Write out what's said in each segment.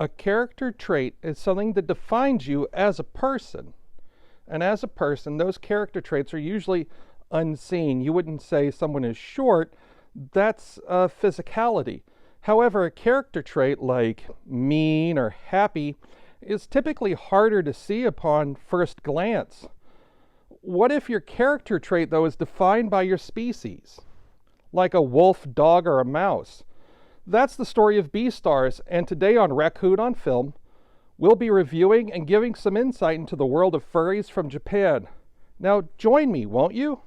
A character trait is something that defines you as a person. And as a person, those character traits are usually unseen. You wouldn't say someone is short. That's physicality. However, a character trait like mean or happy is typically harder to see upon first glance. What if your character trait, though, is defined by your species, like a wolf, dog, or a mouse? That's the story of Beastars, and today on Raccoon on Film, we'll be reviewing and giving some insight into the world of furries from Japan. Now, join me, won't you?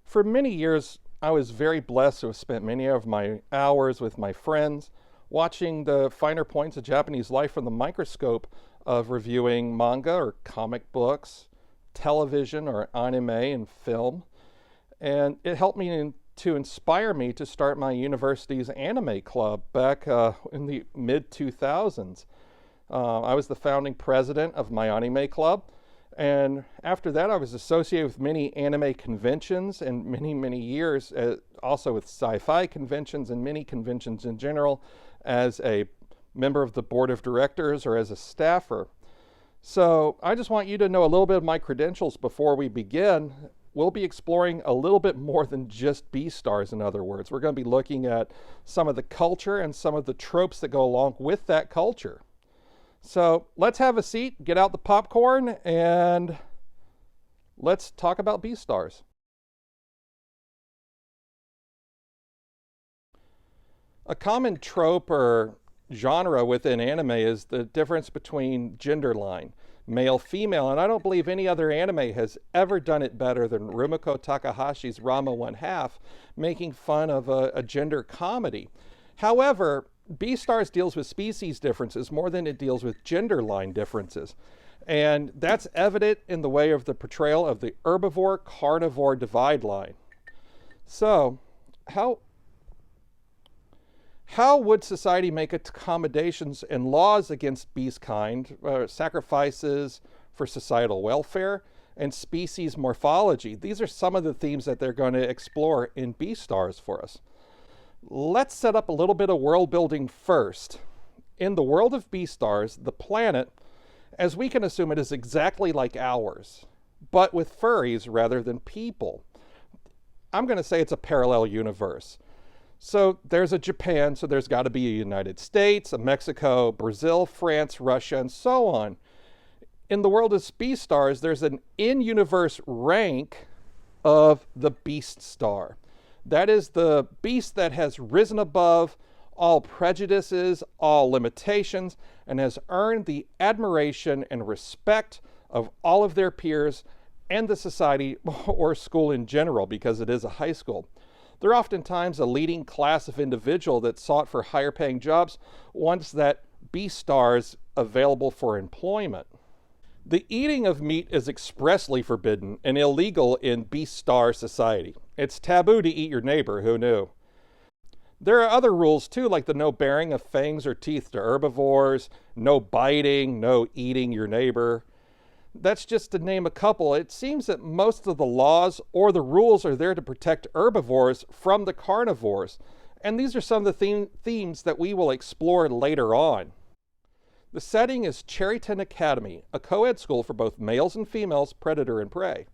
For many years, I was very blessed to have spent many of my hours with my friends watching the finer points of Japanese life from the microscope of reviewing manga or comic books, television or anime and film. And it helped me to inspire me to start my university's anime club back in the mid-2000s. I was the founding president of my anime club. And after that, I was associated with many anime conventions and many years, also with sci-fi conventions and many conventions in general, as a member of the board of directors or as a staffer. So I just want you to know a little bit of my credentials before we begin. We'll be exploring a little bit more than just Beastars, in other words. We're going to be looking at some of the culture and some of the tropes that go along with that culture. So let's have a seat, get out the popcorn, and let's talk about Beastars. A common trope or genre within anime is the difference between gender line, male-female, and I don't believe any other anime has ever done it better than Rumiko Takahashi's Ranma 1/2, making fun of a gender comedy. However, Beastars deals with species differences more than it deals with gender line differences. And that's evident in the way of the portrayal of the herbivore-carnivore divide line. So, how would society make accommodations and laws against beast kind, sacrifices for societal welfare, and species morphology? These are some of the themes that they're going to explore in Beastars for us. Let's set up a little bit of world building first. In the world of Beastars, the planet, as we can assume it, is exactly like ours, but with furries rather than people. I'm going to say it's a parallel universe. So there's a Japan, so there's got to be a United States, a Mexico, Brazil, France, Russia, and so on. In the world of Beastars, there's an in-universe rank of the Beast Star. That is the beast that has risen above all prejudices, all limitations, and has earned the admiration and respect of all of their peers and the society or school in general, because it is a high school. They're oftentimes a leading class of individual that sought for higher paying jobs once that Beastars available for employment. The eating of meat is expressly forbidden and illegal in Beastar society. It's taboo to eat your neighbor, who knew? There are other rules too, like the no baring of fangs or teeth to herbivores, no biting, no eating your neighbor. That's just to name a couple. It seems that most of the laws or the rules are there to protect herbivores from the carnivores. And these are some of the themes that we will explore later on. The setting is Cherryton Academy, a co-ed school for both males and females, predator and prey.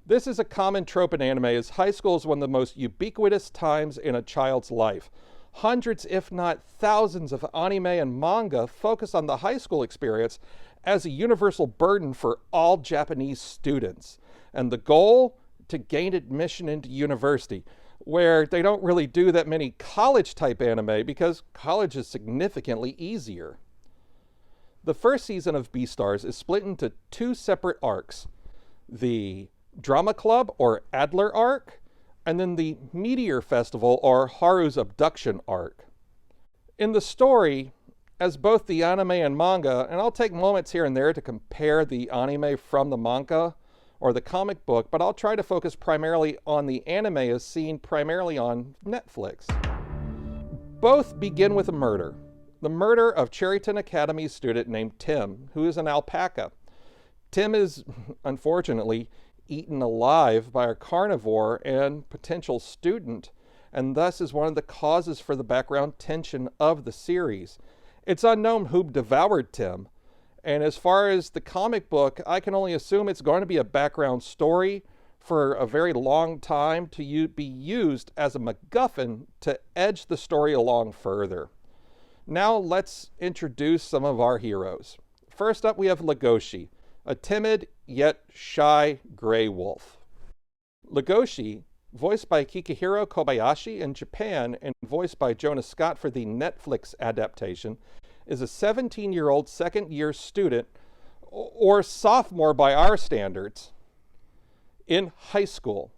This is a common trope in anime, as high school is one of the most ubiquitous times in a child's life. Hundreds, if not thousands, of anime and manga focus on the high school experience as a universal burden for all Japanese students. And the goal? To gain admission into university, where they don't really do that many college-type anime because college is significantly easier. The first season of Beastars is split into two separate arcs. The Drama Club, or Adler arc, and then the Meteor Festival, or Haru's abduction arc. In the story, as both the anime and manga, and I'll take moments here and there to compare the anime from the manga or the comic book, but I'll try to focus primarily on the anime as seen primarily on Netflix. Both begin with a murder. The murder of Cherryton Academy student named Tim, who is an alpaca. Tim is, unfortunately, eaten alive by a carnivore and potential student, and thus is one of the causes for the background tension of the series. It's unknown who devoured Tim, and as far as the comic book, I can only assume it's going to be a background story for a very long time to be used as a MacGuffin to edge the story along further. Now let's introduce some of our heroes. First up, we have Legoshi, a timid yet shy gray wolf. Legoshi, voiced by Kikihiro Kobayashi in Japan and voiced by Jonah Scott for the Netflix adaptation, is a 17-year-old second-year student, or sophomore by our standards, in high school.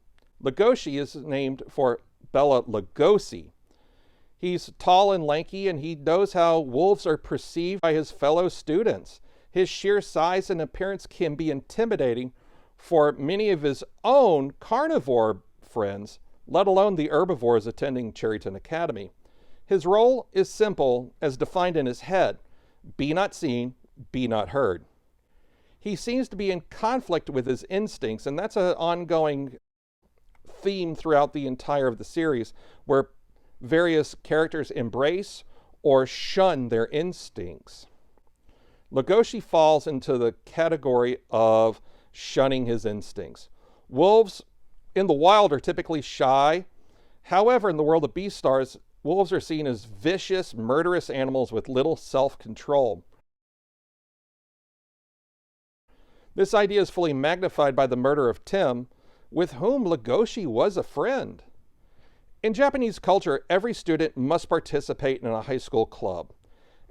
Legoshi is named for Bela Lugosi. He's tall and lanky, and he knows how wolves are perceived by his fellow students. His sheer size and appearance can be intimidating for many of his own carnivore friends, let alone the herbivores attending Cherryton Academy. His role is simple as defined in his head: be not seen, be not heard. He seems to be in conflict with his instincts, and that's an ongoing theme throughout the entire of the series, where various characters embrace or shun their instincts. Legoshi falls into the category of shunning his instincts. Wolves in the wild are typically shy. However, in the world of Beastars, wolves are seen as vicious, murderous animals with little self-control. This idea is fully magnified by the murder of Tim, with whom Legoshi was a friend. In Japanese culture, every student must participate in a high school club.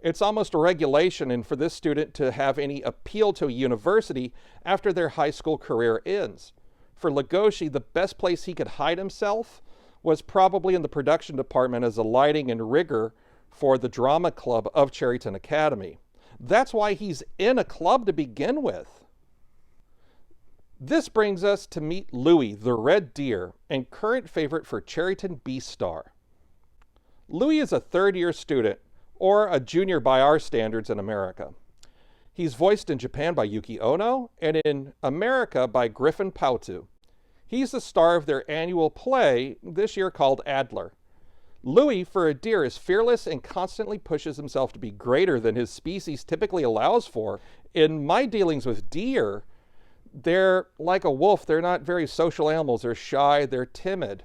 It's almost a regulation, and for this student to have any appeal to a university after their high school career ends. For Legoshi, the best place he could hide himself was probably in the production department as a lighting and rigger for the drama club of Cherryton Academy. That's why he's in a club to begin with. This brings us to meet Louie, the red deer, and current favorite for Cherryton Beastar. Louie is a third-year student, or a junior by our standards in America. He's voiced in Japan by Yuki Ono, and in America by Griffin Pautu. He's the star of their annual play, this year called Adler. Louie, for a deer, is fearless and constantly pushes himself to be greater than his species typically allows for. In my dealings with deer, they're like a wolf. They're not very social animals. They're shy, they're timid.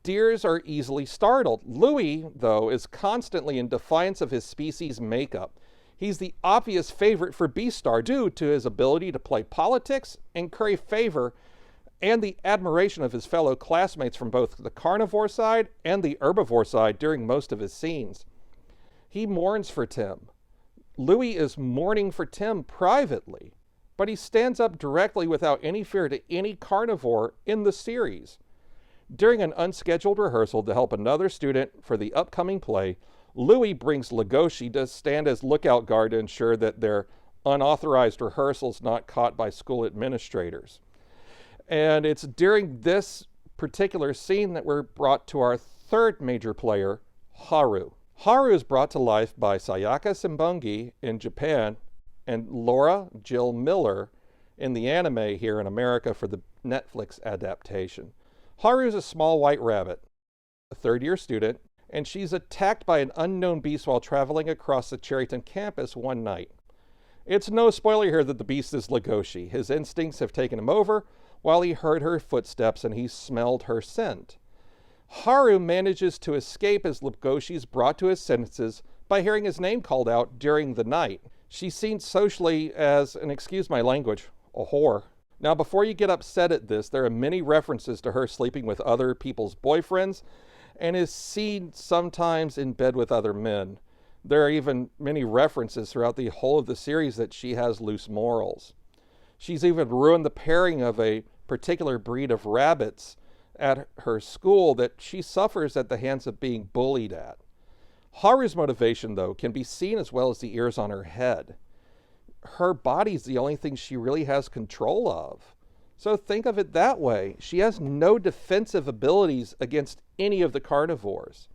Deers are easily startled. Louie, though, is constantly in defiance of his species' makeup. He's the obvious favorite for Beastar due to his ability to play politics and curry favor and the admiration of his fellow classmates from both the carnivore side and the herbivore side during most of his scenes. He mourns for Tim. Louie is mourning for Tim privately, but he stands up directly without any fear to any carnivore in the series. During an unscheduled rehearsal to help another student for the upcoming play, Louie brings Legoshi to stand as lookout guard to ensure that their unauthorized rehearsals not caught by school administrators. And it's during this particular scene that we're brought to our Third major player, Haru. Haru is brought to life by Sayaka Simbungi in Japan and Laura Jill Miller in the anime here in America for the Netflix adaptation. Haru is a small white rabbit, a third-year student, and she's attacked by an unknown beast while traveling across the Cherryton campus one night. It's no spoiler here that the beast is Legoshi. His instincts have taken him over while he heard her footsteps and he smelled her scent. Haru manages to escape as Legoshi is brought to his senses by hearing his name called out during the night. She's seen socially as, and excuse my language, a whore. Now, before you get upset at this, there are many references to her sleeping with other people's boyfriends and is seen sometimes in bed with other men. There are even many references throughout the whole of the series that she has loose morals. She's even ruined the pairing of a particular breed of rabbits at her school that she suffers at the hands of being bullied at. Haru's motivation, though, can be seen as well as the ears on her head. Her body's the only thing she really has control of. So think of it that way. She has no defensive abilities against any of the carnivores.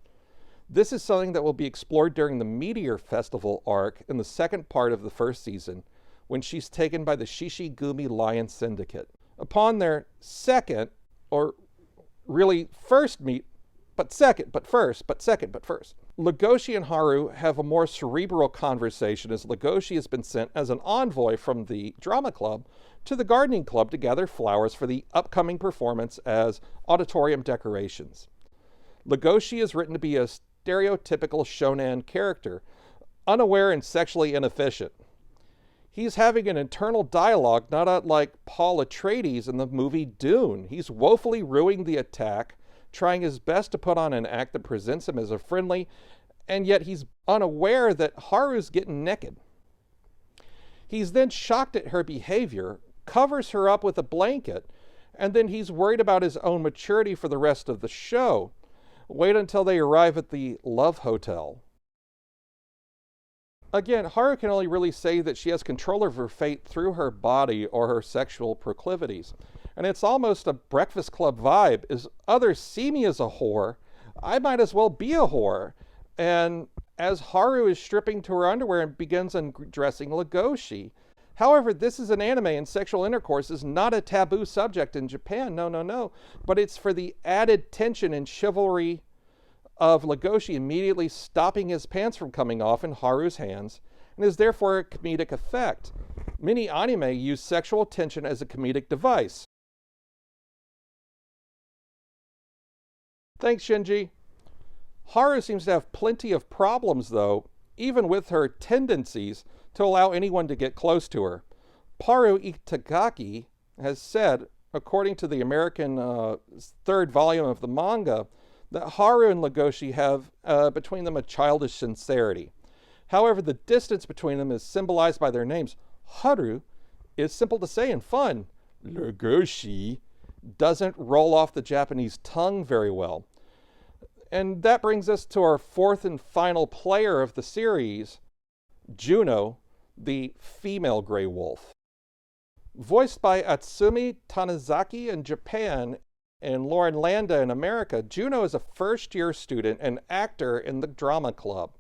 This is something that will be explored during the Meteor Festival arc in the second part of the first season, when she's taken by the Shishigumi Lion Syndicate. Upon their second, or really first meet, but first, Legoshi and Haru have a more cerebral conversation as Legoshi has been sent as an envoy from the drama club to the gardening club to gather flowers for the upcoming performance as auditorium decorations. Legoshi is written to be a stereotypical shonen character, unaware and sexually inefficient. He's having an internal dialogue not unlike Paul Atreides in the movie Dune. He's woefully ruining the attack, trying his best to put on an act that presents him as a friendly, and yet he's unaware that Haru's getting naked. He's then shocked at her behavior, covers her up with a blanket, and then he's worried about his own maturity for the rest of the show. Wait until they arrive at the Love Hotel. Again, Haru can only really say that she has control of her fate through her body or her sexual proclivities. And it's almost a Breakfast Club vibe. As others see me as a whore, I might as well be a whore. And as Haru is stripping to her underwear and begins undressing Legoshi. However, this is an anime and sexual intercourse is not a taboo subject in Japan. No. But it's for the added tension and chivalry of Legoshi immediately stopping his pants from coming off in Haru's hands, and is therefore a comedic effect. Many anime use sexual tension as a comedic device. Thanks, Shinji. Haru seems to have plenty of problems, though, even with her tendencies to allow anyone to get close to her. Paru Itagaki has said, according to the American third volume of the manga, that Haru and Legoshi have between them a childish sincerity. However, the distance between them is symbolized by their names. Haru is simple to say and fun. Legoshi doesn't roll off the Japanese tongue very well. And that brings us to our fourth and final player of the series, Juno, the female gray wolf. Voiced by Atsumi Tanizaki in Japan and Lauren Landa in America, Juno is a first-year student and actor in the drama club.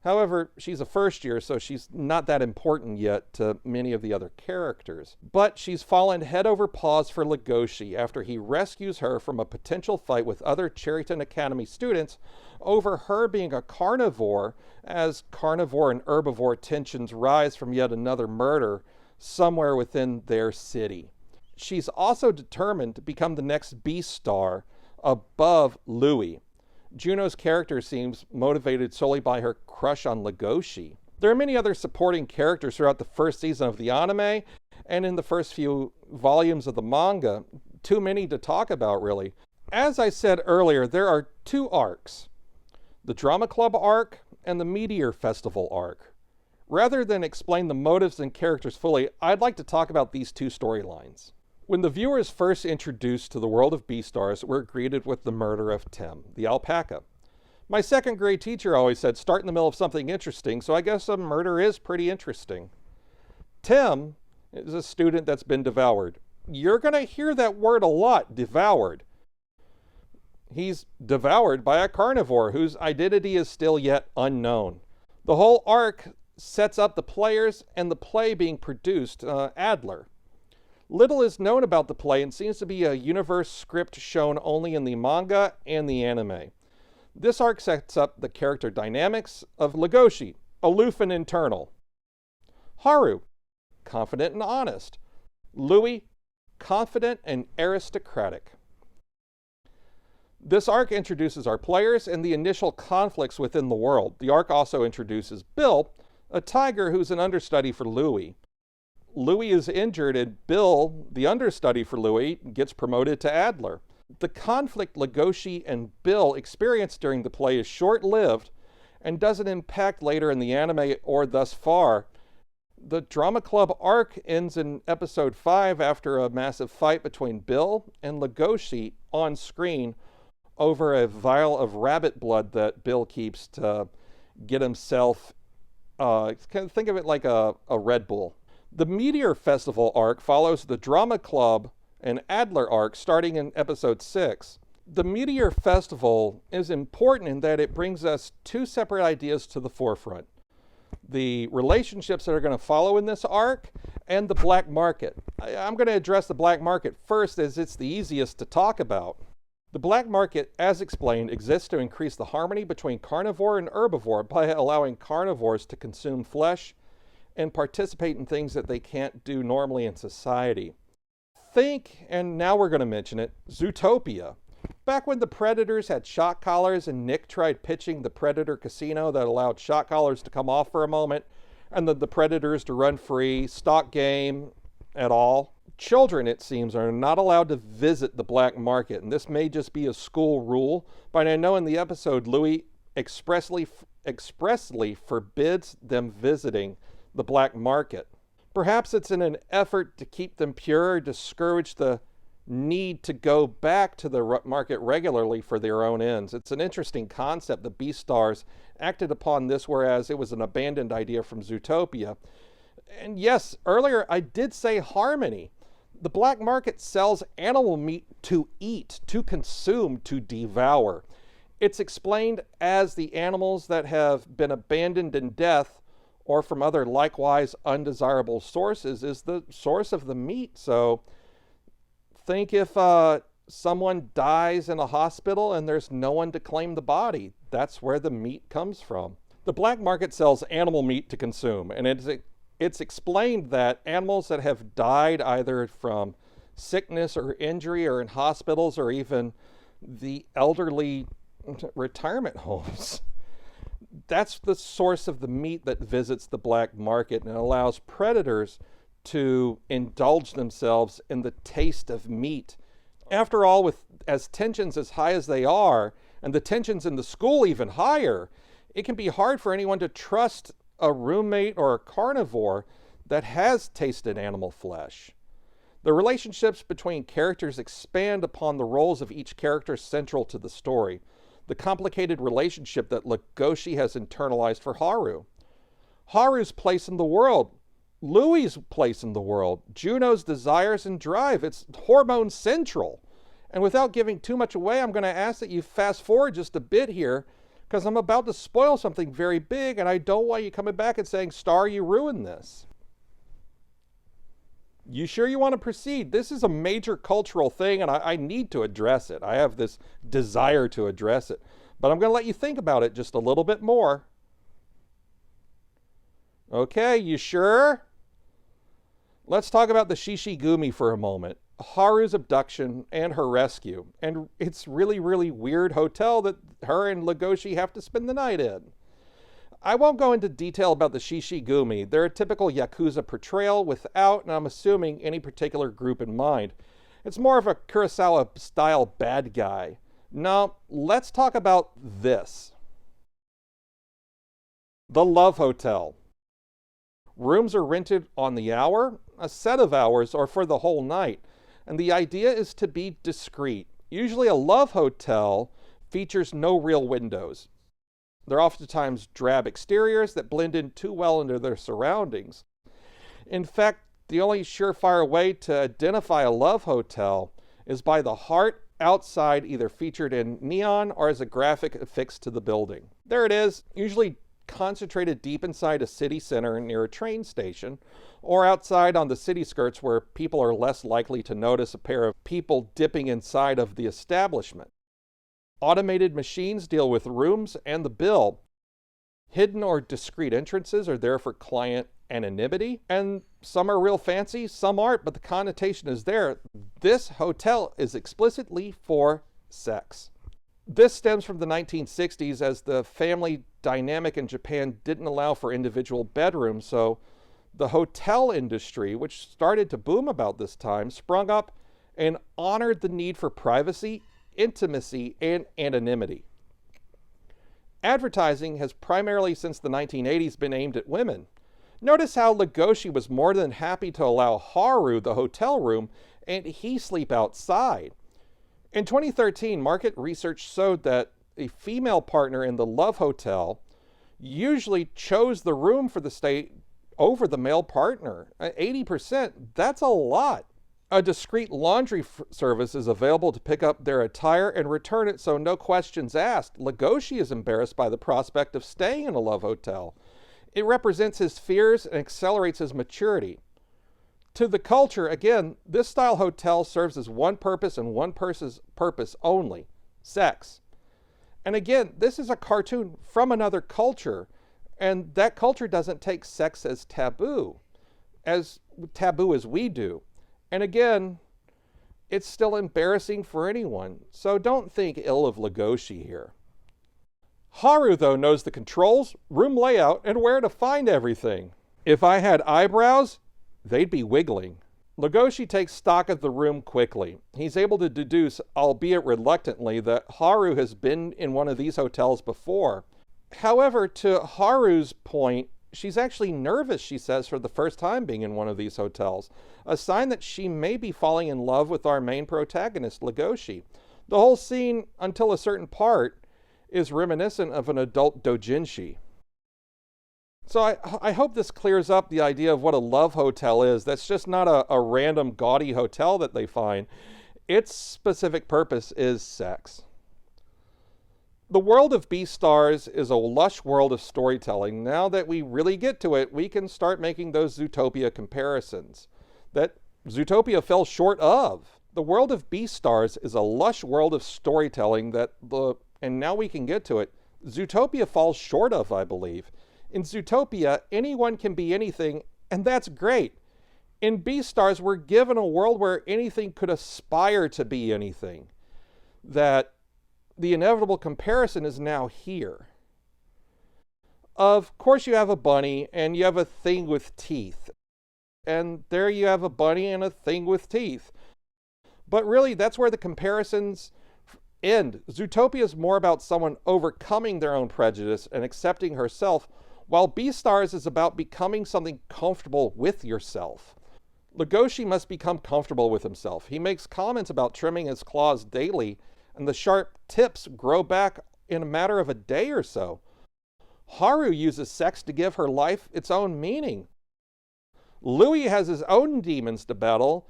However, she's a first year, so she's not that important yet to many of the other characters. But she's fallen head over paws for Legoshi after he rescues her from a potential fight with other Cherryton Academy students over her being a carnivore, as carnivore and herbivore tensions rise from yet another murder somewhere within their city. She's also determined to become the next Beast star above Louis. Juno's character seems motivated solely by her crush on Legoshi. There are many other supporting characters throughout the first season of the anime and in the first few volumes of the manga. Too many to talk about, really. As I said earlier, there are two arcs, the Drama Club arc and the Meteor Festival arc. Rather than explain the motives and characters fully, I'd like to talk about these two storylines. When the viewer is first introduced to the world of Beastars, we're greeted with the murder of Tim, the alpaca. My second grade teacher always said, start in the middle of something interesting, so I guess a murder is pretty interesting. Tim is a student that's been devoured. You're going to hear that word a lot, devoured. He's devoured by a carnivore whose identity is still yet unknown. The whole arc sets up the players and the play being produced, Adler. Little is known about the play and seems to be a universe script shown only in the manga and the anime. This arc sets up the character dynamics of Legoshi, aloof and internal. Haru, confident and honest. Louis, confident and aristocratic. This arc introduces our players and the initial conflicts within the world. The arc also introduces Bill, a tiger who's an understudy for Louis. Louis is injured and Bill, the understudy for Louis, gets promoted to Adler. The conflict Legoshi and Bill experience during the play is short-lived and doesn't impact later in the anime or thus far. The drama club arc ends in episode 5 after a massive fight between Bill and Legoshi on screen over a vial of rabbit blood that Bill keeps to get himself, think of it like a Red Bull. The Meteor Festival arc follows the drama club and Adler arc starting in episode 6. The Meteor Festival is important in that it brings us two separate ideas to the forefront. The relationships that are going to follow in this arc and the black market. I'm going to address the black market first as it's the easiest to talk about. The black market, as explained, exists to increase the harmony between carnivore and herbivore by allowing carnivores to consume flesh and participate in things that they can't do normally in society. Think, and now we're going to mention it, Zootopia. Back when the Predators had shot collars and Nick tried pitching the Predator casino that allowed shot collars to come off for a moment and the Predators to run free, stock game at all. Children, it seems, are not allowed to visit the black market, and this may just be a school rule, but I know in the episode Louis expressly forbids them visiting the black market. Perhaps it's in an effort to keep them pure, discourage the need to go back to the market regularly for their own ends. It's an interesting concept. The Beastars acted upon this, whereas it was an abandoned idea from Zootopia. And yes, earlier I did say harmony. The black market sells animal meat to eat, to consume, to devour. It's explained as the animals that have been abandoned in death or from other likewise undesirable sources is the source of the meat. So think if someone dies in a hospital and there's no one to claim the body, that's where the meat comes from. The black market sells animal meat to consume, and it's explained that animals that have died either from sickness or injury or in hospitals or even the elderly retirement homes, that's the source of the meat that visits the black market and allows predators to indulge themselves in the taste of meat. After all, with as tensions as high as they are, and the tensions in the school even higher, it can be hard for anyone to trust a roommate or a carnivore that has tasted animal flesh. The relationships between characters expand upon the roles of each character central to the story. The complicated relationship that Legoshi has internalized for Haru. Haru's place in the world. Louis' place in the world. Juno's desires and drive. It's hormone central. And without giving too much away, I'm going to ask that you fast forward just a bit here, because I'm about to spoil something very big, and I don't want you coming back and saying, Star, you ruined this. You sure you want to proceed? This is a major cultural thing, and I need to address it. I have this desire to address it. But I'm going to let you think about it just a little bit more. Okay, you sure? Let's talk about the Shishigumi for a moment. Haru's abduction and her rescue. And it's really, really weird hotel that her and Legoshi have to spend the night in. I won't go into detail about the Shishigumi. They're a typical Yakuza portrayal without, and I'm assuming, any particular group in mind. It's more of a Kurosawa-style bad guy. Now, let's talk about this. The Love Hotel. Rooms are rented on the hour, a set of hours, or for the whole night. And the idea is to be discreet. Usually a love hotel features no real windows. They're oftentimes drab exteriors that blend in too well into their surroundings. In fact, the only surefire way to identify a love hotel is by the heart outside, either featured in neon or as a graphic affixed to the building. There it is, usually concentrated deep inside a city center near a train station, or outside on the city skirts where people are less likely to notice a pair of people dipping inside of the establishment. Automated machines deal with rooms and the bill. Hidden or discreet entrances are there for client anonymity, and some are real fancy, some aren't, but the connotation is there. This hotel is explicitly for sex. This stems from the 1960s, as the family dynamic in Japan didn't allow for individual bedrooms, so the hotel industry, which started to boom about this time, sprung up and honored the need for privacy, intimacy, and anonymity. Advertising has primarily since the 1980s been aimed at women. Notice how Legoshi was more than happy to allow Haru the hotel room and he sleep outside. In 2013, market research showed that a female partner in the Love Hotel usually chose the room for the stay over the male partner. 80%, that's a lot. A discreet laundry service is available to pick up their attire and return it, so no questions asked. Legoshi is embarrassed by the prospect of staying in a Love Hotel. It represents his fears and accelerates his maturity. To the culture, again, this style hotel serves as one purpose and one person's purpose only: sex. And again, this is a cartoon from another culture, and that culture doesn't take sex as taboo as we do. And again, it's still embarrassing for anyone, so don't think ill of Legoshi here. Haru, though, knows the controls, room layout, and where to find everything. If I had eyebrows, they'd be wiggling. Legoshi takes stock of the room quickly. He's able to deduce, albeit reluctantly, that Haru has been in one of these hotels before. However, to Haru's point, she's actually nervous, she says, for the first time being in one of these hotels, a sign that she may be falling in love with our main protagonist, Legoshi. The whole scene, until a certain part, is reminiscent of an adult doujinshi. So I hope this clears up the idea of what a love hotel is. That's just not a random gaudy hotel that they find. Its specific purpose is sex. The world of Beastars is a lush world of storytelling. Now that we really get to it, we can start making those Zootopia comparisons that Zootopia fell short of. The world of Beastars is a lush world of storytelling and now we can get to it, Zootopia falls short of, I believe. In Zootopia, anyone can be anything, and that's great. In Beastars, we're given a world where anything could aspire to be anything. That the inevitable comparison is now here. Of course, you have a bunny, and you have a thing with teeth. And there you have a bunny and a thing with teeth. But really, that's where the comparisons end. Zootopia is more about someone overcoming their own prejudice and accepting herself, while Beastars is about becoming something comfortable with yourself. Legoshi must become comfortable with himself. He makes comments about trimming his claws daily, and the sharp tips grow back in a matter of a day or so. Haru uses sex to give her life its own meaning. Louis has his own demons to battle,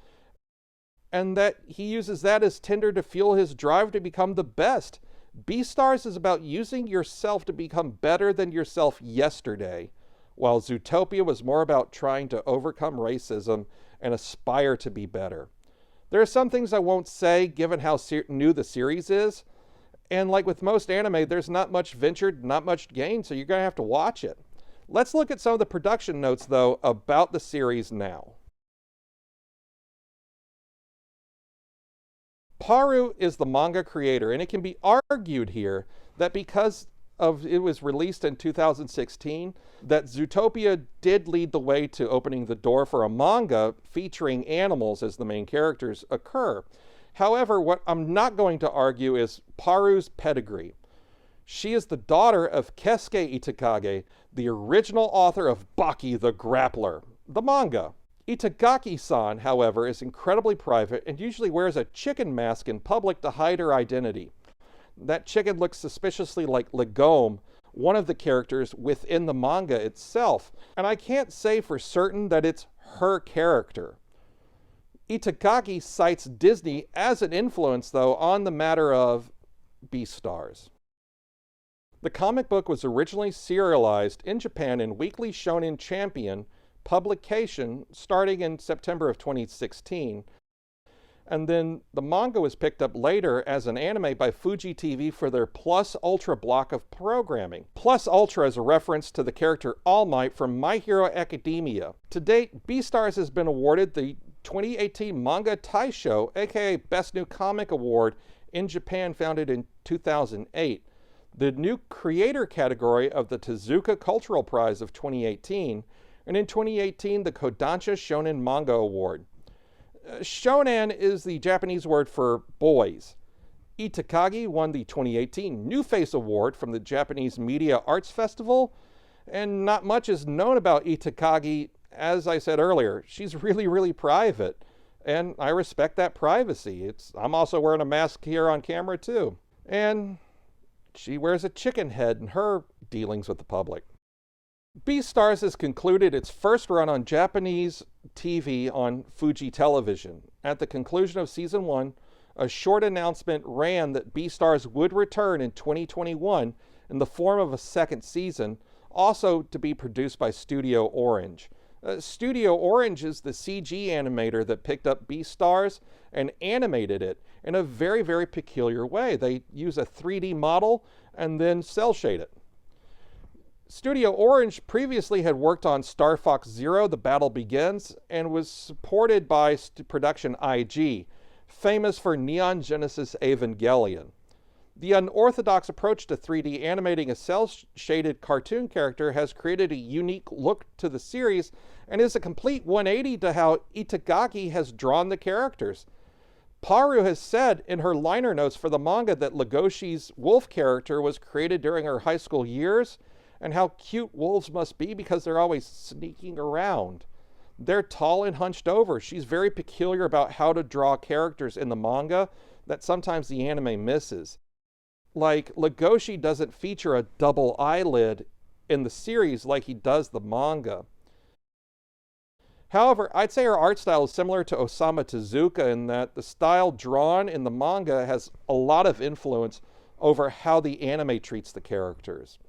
and that he uses that as tinder to fuel his drive to become the best. Beastars is about using yourself to become better than yourself yesterday, while Zootopia was more about trying to overcome racism and aspire to be better. There are some things I won't say given how new the series is, and like with most anime, there's not much ventured, not much gained, so you're going to have to watch it. Let's look at some of the production notes, though, about the series now. Paru is the manga creator, and it can be argued here that because it was released in 2016, that Zootopia did lead the way to opening the door for a manga featuring animals as the main characters occur. However, what I'm not going to argue is Paru's pedigree. She is the daughter of Keisuke Itagaki, the original author of Baki the Grappler, the manga. Itagaki-san, however, is incredibly private and usually wears a chicken mask in public to hide her identity. That chicken looks suspiciously like Legome, one of the characters within the manga itself, and I can't say for certain that it's her character. Itagaki cites Disney as an influence, though, on the matter of Beastars. The comic book was originally serialized in Japan in Weekly Shonen Champion publication starting in September of 2016. And then the manga was picked up later as an anime by Fuji TV for their Plus Ultra block of programming. Plus Ultra is a reference to the character All Might from My Hero Academia. To date, Beastars has been awarded the 2018 Manga Taisho, aka Best New Comic Award in Japan, founded in 2008. The new creator category of the Tezuka Cultural Prize of 2018, and in 2018 the Kodansha Shonen Manga Award. Shonen is the Japanese word for boys. Itagaki won the 2018 New Face Award from the Japanese Media Arts Festival, and not much is known about Itagaki. As I said earlier, she's really private, and I respect that privacy. I'm also wearing a mask here on camera too. And she wears a chicken head in her dealings with the public. Beastars has concluded its first run on Japanese TV on Fuji Television. At the conclusion of Season 1, a short announcement ran that Beastars would return in 2021 in the form of a second season, also to be produced by Studio Orange. Studio Orange is the CG animator that picked up Beastars and animated it in a very peculiar way. They use a 3D model and then cel shade it. Studio Orange previously had worked on Star Fox Zero, The Battle Begins, and was supported by production IG, famous for Neon Genesis Evangelion. The unorthodox approach to 3D animating a cel-shaded cartoon character has created a unique look to the series and is a complete 180 to how Itagaki has drawn the characters. Paru has said in her liner notes for the manga that Legoshi's wolf character was created during her high school years, and how cute wolves must be because they're always sneaking around. They're tall and hunched over. She's very peculiar about how to draw characters in the manga that sometimes the anime misses. Like, Legoshi doesn't feature a double eyelid in the series like he does the manga. However, I'd say her art style is similar to Osamu Tezuka in that the style drawn in the manga has a lot of influence over how the anime treats the characters.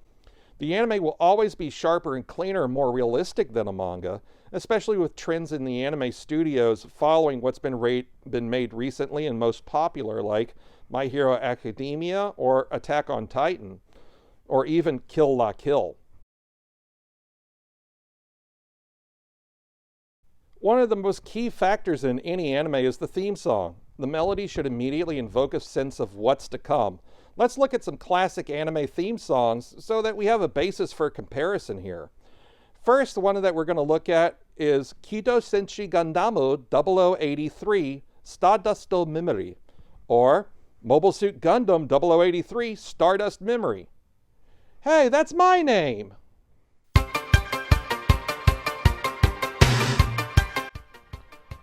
The anime will always be sharper and cleaner and more realistic than a manga, especially with trends in the anime studios following what's been made recently and most popular, like My Hero Academia or Attack on Titan, or even Kill la Kill. One of the most key factors in any anime is the theme song. The melody should immediately invoke a sense of what's to come. Let's look at some classic anime theme songs so that we have a basis for comparison here. First, the one that we're going to look at is Kido Senshi Gandamu 0083 Stardust Memory, or Mobile Suit Gundam 0083 Stardust Memory. Hey, that's my name!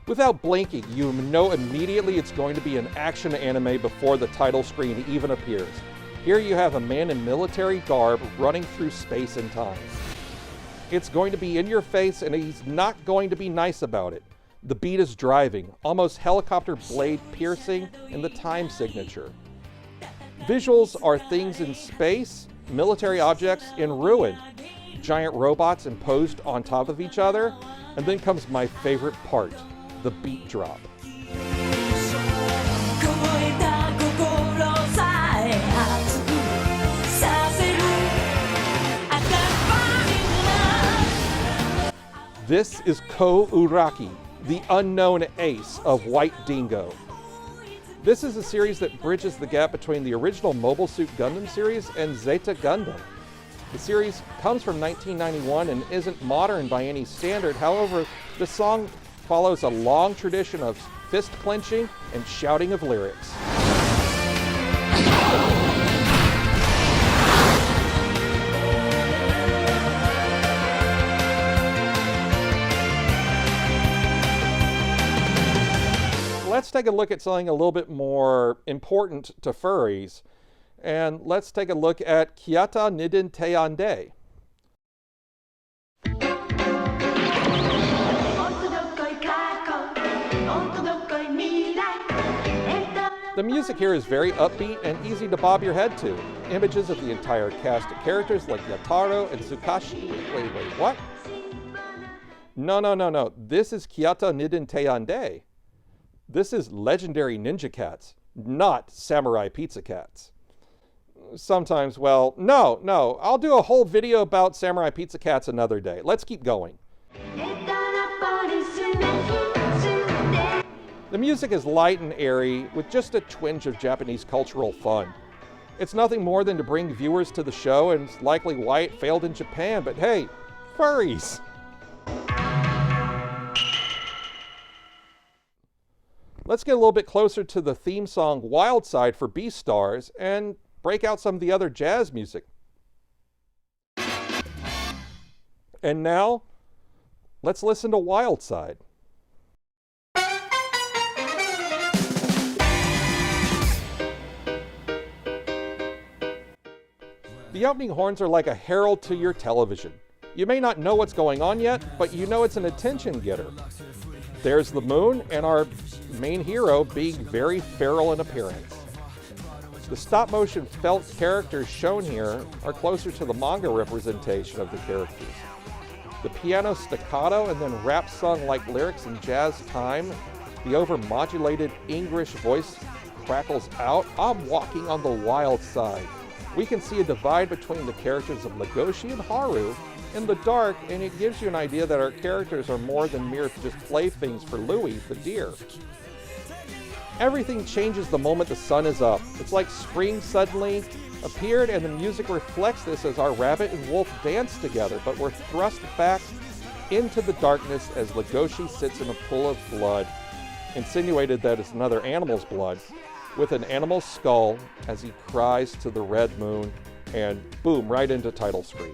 Without blinking, you know immediately it's going to be an action anime before the title screen even appears. Here you have a man in military garb running through space and time. It's going to be in your face, and he's not going to be nice about it. The beat is driving, almost helicopter blade piercing in the time signature. Visuals are things in space, military objects in ruin, giant robots imposed on top of each other, and then comes my favorite part, the beat drop. This is Ko Uraki, the unknown ace of White Dingo. This is a series that bridges the gap between the original Mobile Suit Gundam series and Zeta Gundam. The series comes from 1991 and isn't modern by any standard. However, the song follows a long tradition of fist clenching and shouting of lyrics. Let's take a look at something a little bit more important to furries, and let's take a look at Kyata Niden Teande. The music here is very upbeat and easy to bob your head to. Images of the entire cast of characters like Yataro and Tsukashi. Wait, what? No. This is Kyoto Niden Teyande. This is legendary ninja cats, not samurai pizza cats. Sometimes, well, no. I'll do a whole video about samurai pizza cats another day. Let's keep going. The music is light and airy, with just a twinge of Japanese cultural fun. It's nothing more than to bring viewers to the show, and it's likely why it failed in Japan, but hey, furries! Let's get a little bit closer to the theme song Wild Side for Beastars and break out some of the other jazz music. And now, let's listen to Wild Side. The opening horns are like a herald to your television. You may not know what's going on yet, but you know it's an attention getter. There's the moon and our main hero being very feral in appearance. The stop-motion felt characters shown here are closer to the manga representation of the characters. The piano staccato and then rap sung like lyrics in jazz time, the over-modulated English voice crackles out. I'm walking on the wild side. We can see a divide between the characters of Legoshi and Haru in the dark, and it gives you an idea that our characters are more than mere just playthings for Louie, the deer. Everything changes the moment the sun is up. It's like spring suddenly appeared, and the music reflects this as our rabbit and wolf dance together, but we're thrust back into the darkness as Legoshi sits in a pool of blood, insinuated that it's another animal's blood, with an animal's skull as he cries to the red moon, and boom, right into title screen.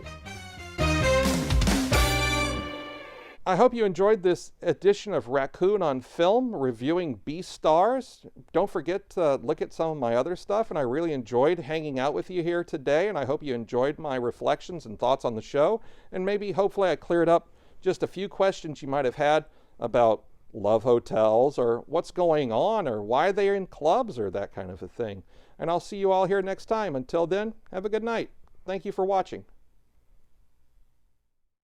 I hope you enjoyed this edition of Raccoon on Film, reviewing Beastars. Don't forget to look at some of my other stuff, and I really enjoyed hanging out with you here today, and I hope you enjoyed my reflections and thoughts on the show, and maybe hopefully I cleared up just a few questions you might have had about love hotels, or what's going on, or why they're in clubs, or that kind of a thing. And I'll see you all here next time. Until then, have a good night. Thank you for watching.